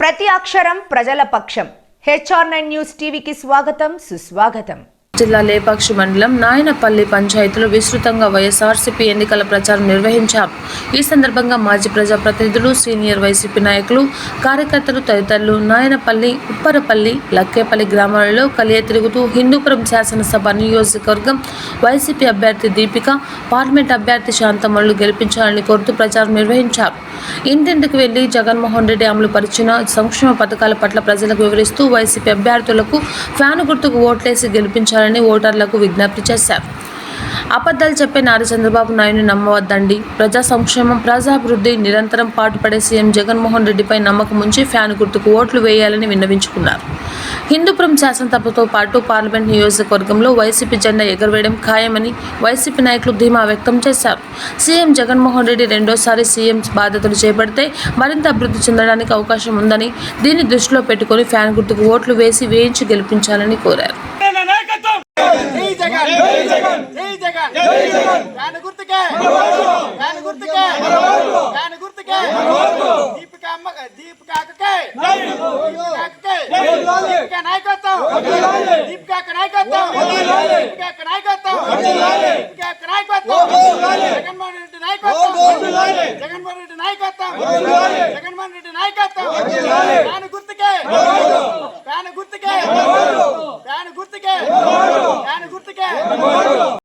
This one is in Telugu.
ప్రతి అక్షరం ప్రజల పక్షం. HR9 న్యూస్ టీవీకి స్వాగతం, సుస్వాగతం. జిల్లా లేపాక్షి మండలం నాయనపల్లి పంచాయతీలో విస్తృతంగా వైఎస్ఆర్సీపీ ఎన్నికల ప్రచారం నిర్వహించారు. ఈ సందర్భంగా మాజీ ప్రజాప్రతినిధులు, సీనియర్ వైసీపీ నాయకులు, కార్యకర్తలు తదితరులు నాయనపల్లి, ఉప్పరపల్లి, లక్కేపల్లి గ్రామాలలో కలియ తిరుగుతూ హిందూపురం శాసనసభ నియోజకవర్గం వైసీపీ అభ్యర్థి దీపిక, పార్లమెంట్ అభ్యర్థి శాంతమ్మలను గెలిపించాలని కోరుతూ ప్రచారం నిర్వహించారు. ఇంటింటికి వెళ్లి జగన్మోహన్ రెడ్డి అమలు పరిచిన సంక్షేమ పథకాల పట్ల ప్రజలకు వివరిస్తూ వైసీపీ అభ్యర్థులకు ఫ్యాను గుర్తుకు ఓట్లేసి గెలిపించాలని ఓటర్లకు విజ్ఞప్తి చేశారు. అబద్ధాలు చెప్పే నారా చంద్రబాబు నాయుడు నమ్మవద్దండి. ప్రజా సంక్షేమం, ప్రజాభివృద్ధి నిరంతరం పాటుపడే సీఎం జగన్మోహన్ రెడ్డిపై నమ్మకం ఉంచి ఫ్యాన్ గుర్తుకు ఓట్లు వేయాలని విన్నవించుకున్నారు. హిందూపురం శాసనసభతో పాటు పార్లమెంట్ నియోజకవర్గంలో వైసీపీ జెండా ఎగరవేయడం ఖాయమని వైసీపీ నాయకులు ధీమా వ్యక్తం చేశారు. సీఎం జగన్మోహన్ రెడ్డి రెండోసారి సీఎం బాధ్యతలు చేపడితే మరింత అభివృద్ధి చెందడానికి అవకాశం ఉందని, దీన్ని దృష్టిలో పెట్టుకుని ఫ్యాన్ గుర్తుకు ఓట్లు వేయించి గెలిపించాలని కోరారు. జగన్మోహన్ రెడ్డి నాయకత్వం